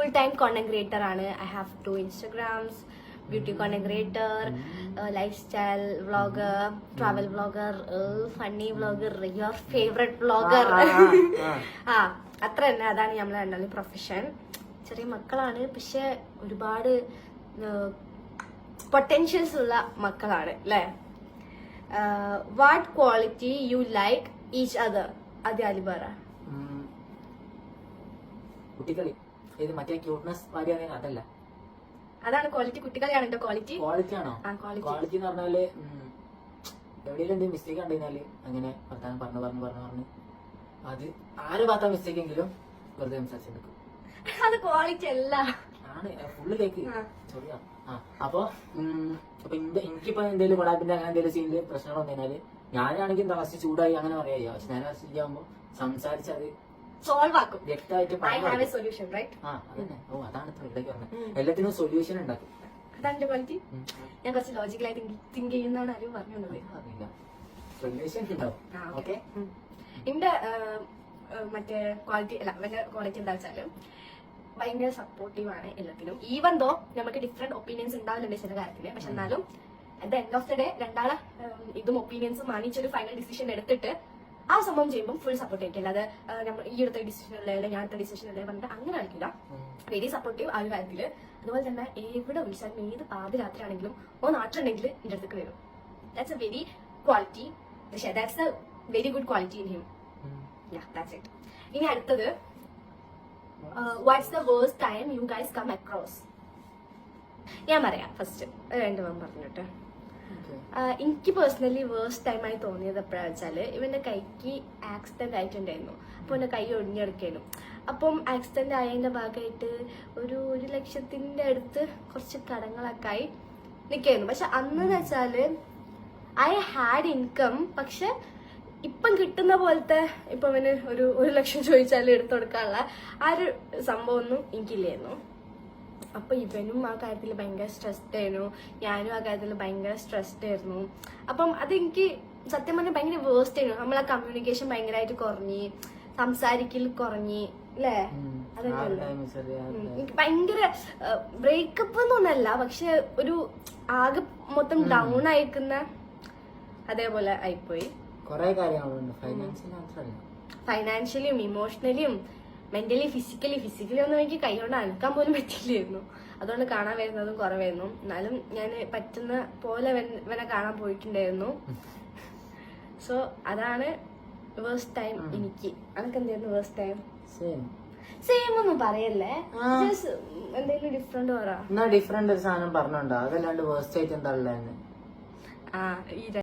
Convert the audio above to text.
Full time content creator ആണ്. I have 2 Instagrams, beauty content creator, life style vlogger, travel vlogger, funny vlogger, your favourite vlogger. ആ അത്ര തന്നെ. അതാണ് നമ്മൾ രണ്ടാളും പ്രൊഫഷൻ. ചെറിയ മക്കളാണ്, പക്ഷെ ഒരുപാട് പൊട്ടൻഷ്യൽസ് ഉള്ള മക്കളാണ് അല്ലേ. What quality you like each other? അത് അലിബറ. കുട്ടികളി ഇത് മറ്റേ ക്യൂട്ട്നെസ് ഭാര്യ അതല്ല, അതാണ് ക്വാളിറ്റി. കുട്ടികളെയാണ് എന്റെ ക്വാളിറ്റി. ക്വാളിറ്റി ആണോ? ക്വാളിറ്റി എന്ന് പറഞ്ഞാല് എവിടെയെങ്കിലും എന്തെങ്കിലും മിസ്റ്റേക്ക് കണ്ടുകഴിഞ്ഞാല് അങ്ങനെ വർത്താനം പറഞ്ഞു അത് ആര് ഭാഗത്താ മിസ്റ്റേക്ക് എങ്കിലും വെറുതെ സംസാരിച്ചെടുക്കും. അത് ക്വാളിറ്റി അല്ല, ആണ് ഫുള്ള് കേക്ക് ചോദിയാ. അപ്പൊ എനിക്കിപ്പോ എന്തെങ്കിലും കൊളാബിന്റെ അങ്ങനെ എന്തെങ്കിലും സീനില് പ്രശ്നങ്ങൾ വന്നു ഞാനാണെങ്കിൽ എന്താ ഫസ്റ്റ് ചൂടായി അങ്ങനെ പറയാ. പക്ഷെ ഞാൻ ഫസ്റ്റ് ആകുമ്പോ സംസാരിച്ചത് സോൾവ് ആക്കും, വ്യക്തമായിട്ട് സൊല്യൂഷൻ. റൈറ്റ്? അതന്നെ. അതാണ് ഇവിടേക്ക് പറഞ്ഞത്, എല്ലാത്തിനും സൊല്യൂഷൻ ഉണ്ടാക്കും. അതാണ് എന്റെ ക്വാളിറ്റി. ഞാൻ കുറച്ച് ലോജിക്കലായി തിങ്ക് ചെയ്യുന്നതാണ് ആരും പറഞ്ഞത്. അറിയില്ല, സൊല്യൂഷൻ ഉണ്ടാവും. ഓക്കെ. എന്റെ മറ്റേ ക്വാളിറ്റി അല്ല, എന്റെ ക്വാളിറ്റി എന്താ വെച്ചാല് ഭയങ്കര സപ്പോർട്ടീവ് ആണ് എല്ലാത്തിനും. ഈവൻ ദോ നമുക്ക് ഡിഫറെന്റ് ഒപ്പീനിയൻസ് ഉണ്ടാവില്ലുണ്ട് ചില കാര്യത്തില്. പക്ഷെ എന്നാലും at the end of the day രണ്ടാളെ ഇതും ഒപ്പീനിയൻസും മാനിച്ചൊരു ഫൈനൽ ഡിസിഷൻ എടുത്തിട്ട് ആ സംഭവം ചെയ്യുമ്പോൾ ഫുൾ സപ്പോർട്ട് ചെയ്തിട്ടില്ല. അത് നമ്മൾ ഈ എടുത്ത ഡിസിഷൻ അല്ലേ, ഞാൻ എടുത്ത ഡിസിഷൻ അല്ലേ പറഞ്ഞിട്ട് അങ്ങനെ കളിക്കില്ല. വെരി സപ്പോർട്ടീവ് ആ ഒരു കാര്യത്തില്. അതുപോലെ തന്നെ എവിടെ വിളിച്ചാലും ഏത് പാതിരാത്രി ആണെങ്കിലും നാട്ടിലുണ്ടെങ്കിൽ എന്റെ അടുത്തേക്ക് വരും. That's a very quality. That's a very good quality in him. That's it. ഇനി അടുത്തത്, what's the worst time you guys come across? ഞാൻ പറയാം ഫസ്റ്റ്. രണ്ടുപേരും പറഞ്ഞിട്ട് എനിക്ക് പേഴ്സണലി വേഴ്സ്റ്റ് ടൈം ആയി തോന്നിയത് എപ്പോഴാണെന്ന് വെച്ചാല് ഇവന്റെ കൈക്ക് ആക്സിഡന്റ് ആയിട്ടുണ്ടായിരുന്നു. അപ്പൊ എന്റെ കൈ ഒടിഞ്ഞെടുക്കായിരുന്നു. അപ്പം ആക്സിഡന്റ് ആയതിന്റെ ഭാഗമായിട്ട് ഒരു 1,00,000 അടുത്ത് കുറച്ച് കടങ്ങളൊക്കെ ആയി നിൽക്കായിരുന്നു. പക്ഷെ അന്ന് വെച്ചാല് ഐ ഹാഡ് ഇൻകം. പക്ഷെ ഇപ്പം കിട്ടുന്ന പോലത്തെ ഇപ്പൊ അവന് ഒരു 1,00,000 ചോദിച്ചാൽ എടുത്തു കൊടുക്കാനുള്ള ആ ഒരു സംഭവം ഒന്നും എനിക്കില്ലായിരുന്നു. അപ്പൊ ഇവനും ആ കാര്യത്തിൽ ഭയങ്കര സ്ട്രെസ്ഡ് ആയിരുന്നു, ഞാനും ആ കാര്യത്തിൽ ഭയങ്കര സ്ട്രെസ്ഡ് ആയിരുന്നു. അപ്പം അതെനിക്ക് സത്യം പറഞ്ഞാൽ ഭയങ്കര വേഴ്സ്റ്റ് ആയിരുന്നു. നമ്മളെ കമ്മ്യൂണിക്കേഷൻ ഭയങ്കരമായിട്ട് കുറഞ്ഞ്, സംസാരിക്കൽ കുറഞ്ഞ് അല്ലേ. അതൊക്കെ എനിക്ക് ഭയങ്കര ബ്രേക്കപ്പ് എന്നൊന്നല്ല, പക്ഷെ ഒരു ആകെ മൊത്തം ഡൗൺ അയക്കുന്ന അതേപോലെ ആയിപ്പോയി. ഫൈനാൻഷ്യലിയും ഇമോഷണലിയും മെന്റലി ഫിസിക്കലി ഒന്നും എനിക്ക് കൈകൊണ്ട് അനക്കാൻ പോലും പറ്റില്ലായിരുന്നു. അതുകൊണ്ട് കാണാൻ വരുന്നതും കുറവായിരുന്നു. എന്നാലും ഞാൻ പറ്റുന്ന പോലെ ഇവനെ കാണാൻ പോയിട്ടുണ്ടായിരുന്നു. സോ അതാണ് വേഴ്സ്റ്റ് ടൈം എനിക്ക്. അനക്ക് എന്തായിരുന്നു വേഴ്സ്റ്റ് ടൈം? സെയിം ഒന്നും പറയല്ലേ, എന്തെങ്കിലും ഡിഫറെന്റ് പറ. ഡിഫറെന്റ് ഒരു സാധനം പറഞ്ഞോണ്ടോ? അതല്ലാണ്ട് വേഴ്സ്റ്റ് ആയിട്ട് എന്താ ഉള്ളത്?